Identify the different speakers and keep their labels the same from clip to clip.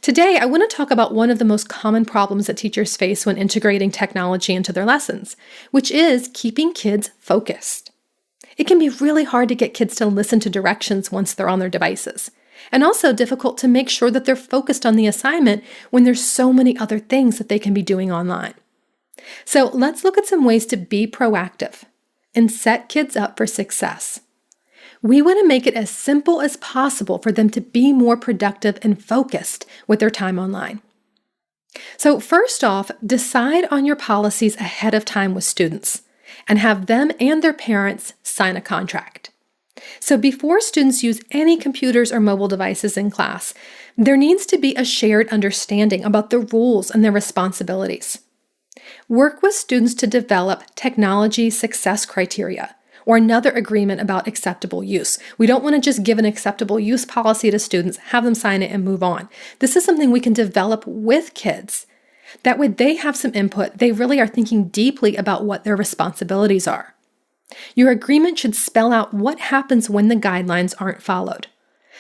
Speaker 1: Today, I want to talk about one of the most common problems that teachers face when integrating technology into their lessons, which is keeping kids focused. It can be really hard to get kids to listen to directions once they're on their devices, and also difficult to make sure that they're focused on the assignment when there's so many other things that they can be doing online. So let's look at some ways to be proactive and set kids up for success. We want to make it as simple as possible for them to be more productive and focused with their time online. So first off, decide on your policies ahead of time with students and have them and their parents sign a contract. So before students use any computers or mobile devices in class, there needs to be a shared understanding about the rules and their responsibilities. Work with students to develop technology success criteria or another agreement about acceptable use. We don't want to just give an acceptable use policy to students, have them sign it, and move on. This is something we can develop with kids. That way they have some input. They really are thinking deeply about what their responsibilities are. Your agreement should spell out what happens when the guidelines aren't followed.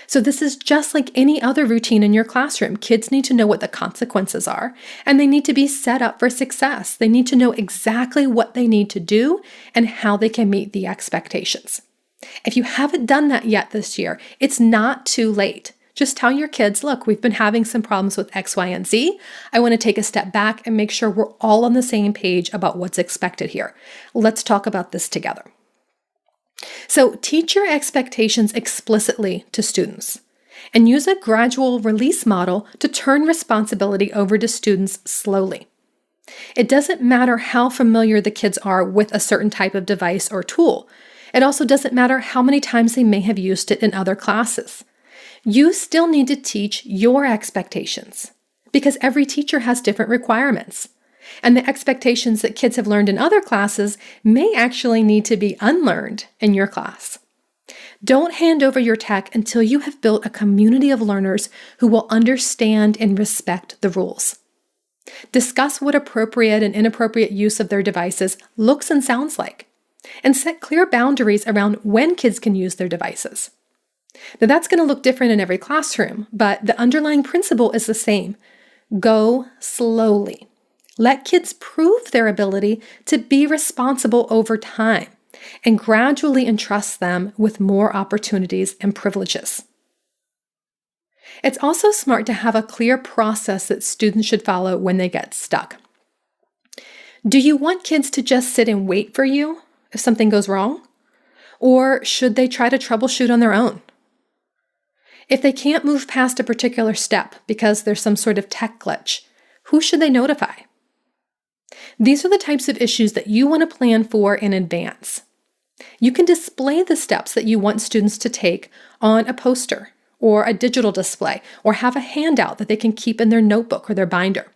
Speaker 1: So this is just like any other routine in your classroom. Kids need to know what the consequences are, and they need to be set up for success. They need to know exactly what they need to do and how they can meet the expectations. If you haven't done that yet this year, it's not too late. Just tell your kids, look, we've been having some problems with X, Y, and Z. I want to take a step back and make sure we're all on the same page about what's expected here. Let's talk about this together. So teach your expectations explicitly to students and use a gradual release model to turn responsibility over to students slowly. It doesn't matter how familiar the kids are with a certain type of device or tool. It also doesn't matter how many times they may have used it in other classes. You still need to teach your expectations because every teacher has different requirements. And the expectations that kids have learned in other classes may actually need to be unlearned in your class. Don't hand over your tech until you have built a community of learners who will understand and respect the rules. Discuss what appropriate and inappropriate use of their devices looks and sounds like, and set clear boundaries around when kids can use their devices. Now that's going to look different in every classroom, but the underlying principle is the same. Go slowly. Let kids prove their ability to be responsible over time and gradually entrust them with more opportunities and privileges. It's also smart to have a clear process that students should follow when they get stuck. Do you want kids to just sit and wait for you if something goes wrong? Or should they try to troubleshoot on their own? If they can't move past a particular step because there's some sort of tech glitch, who should they notify? These are the types of issues that you want to plan for in advance. You can display the steps that you want students to take on a poster or a digital display, or have a handout that they can keep in their notebook or their binder.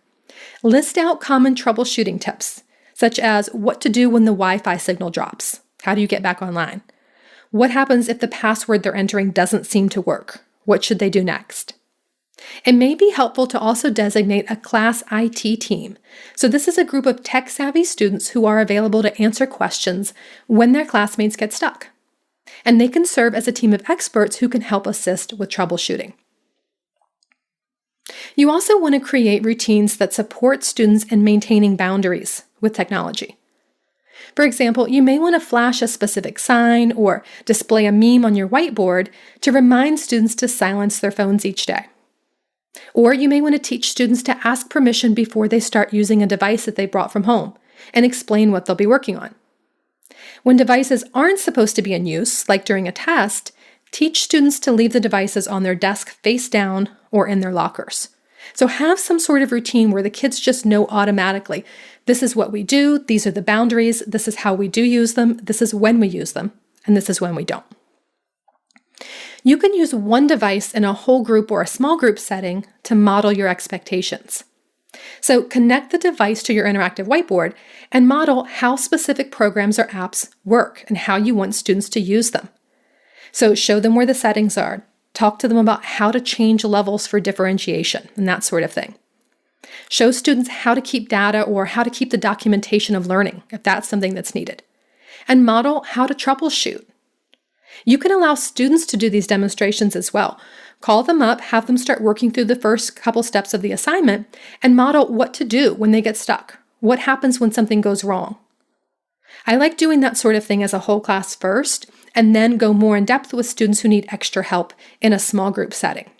Speaker 1: List out common troubleshooting tips, such as what to do when the Wi-Fi signal drops. How do you get back online? What happens if the password they're entering doesn't seem to work? What should they do next? It may be helpful to also designate a class IT team. So this is a group of tech-savvy students who are available to answer questions when their classmates get stuck. And they can serve as a team of experts who can help assist with troubleshooting. You also want to create routines that support students in maintaining boundaries with technology. For example, you may want to flash a specific sign or display a meme on your whiteboard to remind students to silence their phones each day. Or you may want to teach students to ask permission before they start using a device that they brought from home and explain what they'll be working on. When devices aren't supposed to be in use, like during a test, teach students to leave the devices on their desk face down or in their lockers. So have some sort of routine where the kids just know automatically, this is what we do, these are the boundaries, this is how we do use them, this is when we use them, and this is when we don't. You can use one device in a whole group or a small group setting to model your expectations. So connect the device to your interactive whiteboard and model how specific programs or apps work and how you want students to use them. So show them where the settings are, talk to them about how to change levels for differentiation and that sort of thing. Show students how to keep data or how to keep the documentation of learning, if that's something that's needed. And model how to troubleshoot. You can allow students to do these demonstrations as well. Call them up, have them start working through the first couple steps of the assignment, and model what to do when they get stuck. What happens when something goes wrong? I like doing that sort of thing as a whole class first, and then go more in depth with students who need extra help in a small group setting.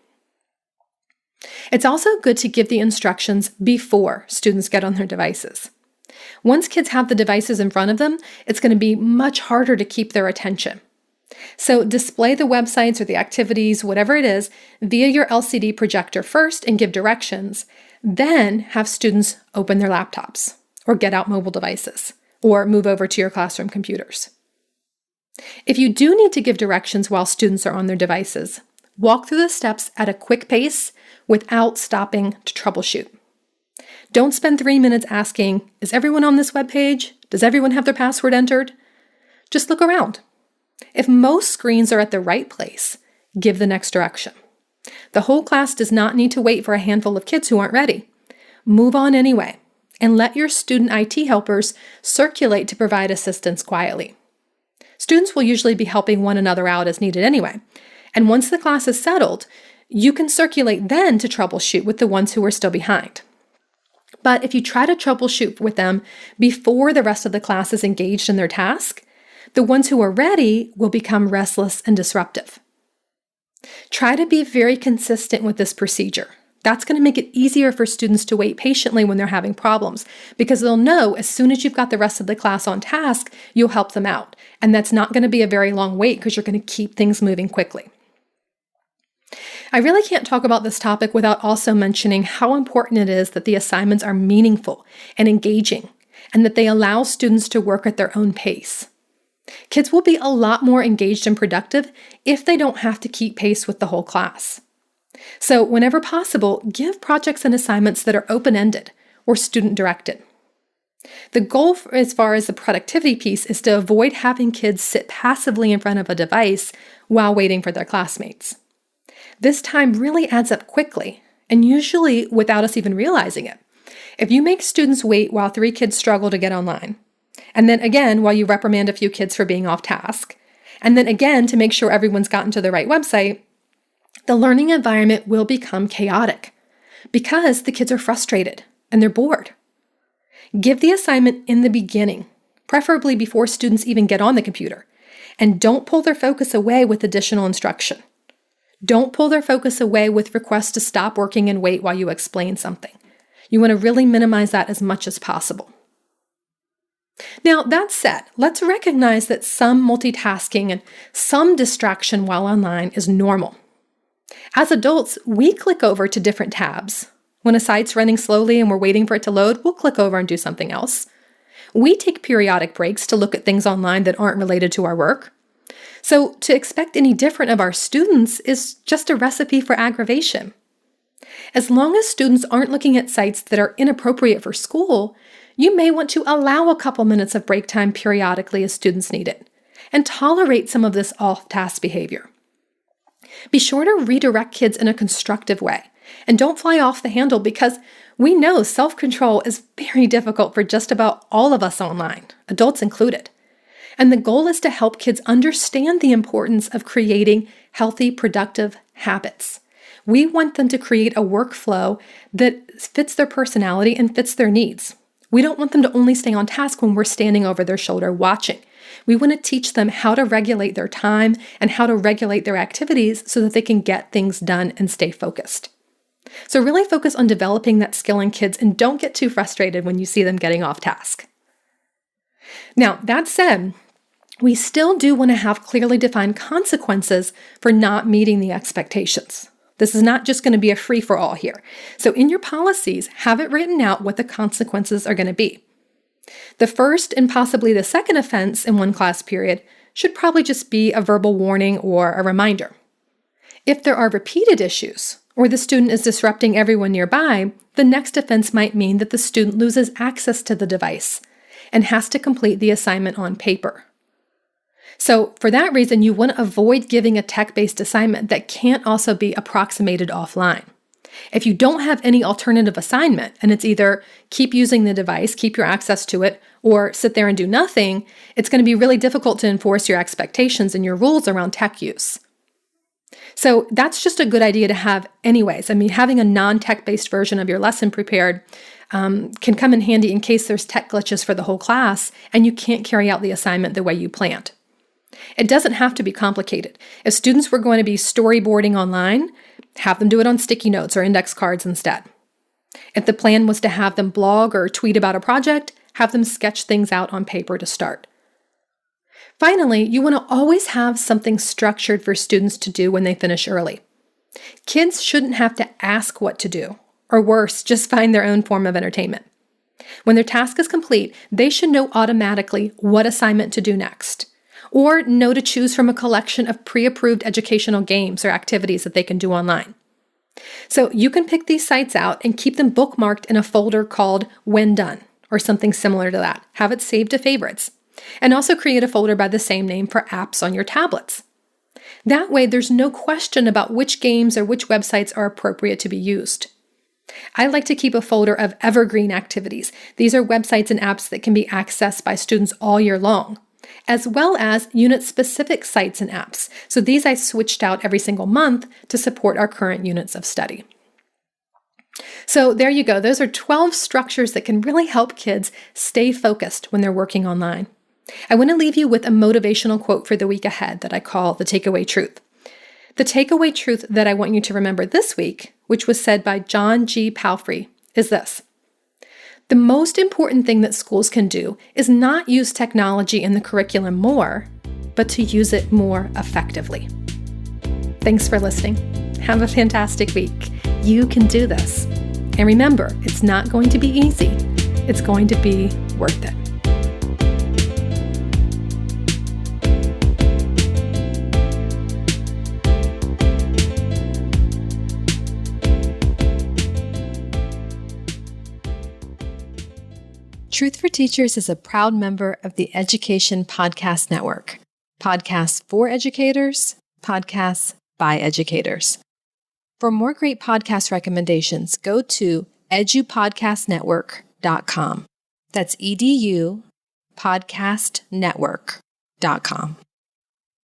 Speaker 1: It's also good to give the instructions before students get on their devices. Once kids have the devices in front of them, it's going to be much harder to keep their attention. So display the websites or the activities, whatever it is, via your LCD projector first and give directions. Then have students open their laptops or get out mobile devices or move over to your classroom computers. If you do need to give directions while students are on their devices, walk through the steps at a quick pace without stopping to troubleshoot. Don't spend 3 minutes asking, is everyone on this web page? Does everyone have their password entered? Just look around. If most screens are at the right place, give the next direction. The whole class does not need to wait for a handful of kids who aren't ready. Move on anyway, and let your student IT helpers circulate to provide assistance quietly. Students will usually be helping one another out as needed anyway, and once the class is settled, you can circulate then to troubleshoot with the ones who are still behind. But if you try to troubleshoot with them before the rest of the class is engaged in their task, the ones who are ready will become restless and disruptive. Try to be very consistent with this procedure. That's going to make it easier for students to wait patiently when they're having problems, because they'll know as soon as you've got the rest of the class on task, you'll help them out. And that's not going to be a very long wait because you're going to keep things moving quickly. I really can't talk about this topic without also mentioning how important it is that the assignments are meaningful and engaging, and that they allow students to work at their own pace. Kids will be a lot more engaged and productive if they don't have to keep pace with the whole class. So whenever possible, give projects and assignments that are open-ended or student-directed. The goal as far as the productivity piece is to avoid having kids sit passively in front of a device while waiting for their classmates. This time really adds up quickly, and usually without us even realizing it. If you make students wait while 3 kids struggle to get online, and then again while you reprimand a few kids for being off task, and then again to make sure everyone's gotten to the right website, the learning environment will become chaotic because the kids are frustrated and they're bored. Give the assignment in the beginning, preferably before students even get on the computer, and don't pull their focus away with additional instruction. Don't pull their focus away with requests to stop working and wait while you explain something. You want to really minimize that as much as possible. Now, that said, let's recognize that some multitasking and some distraction while online is normal. As adults, we click over to different tabs. When a site's running slowly and we're waiting for it to load, we'll click over and do something else. We take periodic breaks to look at things online that aren't related to our work. So to expect any different of our students is just a recipe for aggravation. As long as students aren't looking at sites that are inappropriate for school, you may want to allow a couple minutes of break time periodically as students need it, and tolerate some of this off-task behavior. Be sure to redirect kids in a constructive way, and don't fly off the handle because we know self-control is very difficult for just about all of us online, adults included. And the goal is to help kids understand the importance of creating healthy, productive habits. We want them to create a workflow that fits their personality and fits their needs. We don't want them to only stay on task when we're standing over their shoulder watching. We want to teach them how to regulate their time and how to regulate their activities so that they can get things done and stay focused. So really focus on developing that skill in kids and don't get too frustrated when you see them getting off task. Now, that said, we still do want to have clearly defined consequences for not meeting the expectations. This is not just going to be a free-for-all here. So in your policies, have it written out what the consequences are going to be. The first and possibly the second offense in one class period should probably just be a verbal warning or a reminder. If there are repeated issues, or the student is disrupting everyone nearby, the next offense might mean that the student loses access to the device and has to complete the assignment on paper. So for that reason, you want to avoid giving a tech-based assignment that can't also be approximated offline. If you don't have any alternative assignment, and it's either keep using the device, keep your access to it, or sit there and do nothing, it's going to be really difficult to enforce your expectations and your rules around tech use. So that's just a good idea to have anyways. I mean, having a non-tech-based version of your lesson prepared can come in handy in case there's tech glitches for the whole class and you can't carry out the assignment the way you planned. It doesn't have to be complicated. If students were going to be storyboarding online, have them do it on sticky notes or index cards instead. If the plan was to have them blog or tweet about a project, have them sketch things out on paper to start. Finally, you want to always have something structured for students to do when they finish early. Kids shouldn't have to ask what to do, or worse, just find their own form of entertainment. When their task is complete, they should know automatically what assignment to do next, or know to choose from a collection of pre-approved educational games or activities that they can do online. So you can pick these sites out and keep them bookmarked in a folder called When Done, or something similar to that. Have it saved to favorites. And also create a folder by the same name for apps on your tablets. That way, there's no question about which games or which websites are appropriate to be used. I like to keep a folder of evergreen activities. These are websites and apps that can be accessed by students all year long, as well as unit-specific sites and apps. So these I switched out every single month to support our current units of study. So there you go. Those are 12 structures that can really help kids stay focused when they're working online. I want to leave you with a motivational quote for the week ahead that I call the takeaway truth. The takeaway truth that I want you to remember this week, which was said by John G. Palfrey, is this. The most important thing that schools can do is not use technology in the curriculum more, but to use it more effectively. Thanks for listening. Have a fantastic week. You can do this. And remember, it's not going to be easy. It's going to be worth it. Truth for Teachers is a proud member of the Education Podcast Network. Podcasts for educators, podcasts by educators. For more great podcast recommendations, go to edupodcastnetwork.com. That's edupodcastnetwork.com.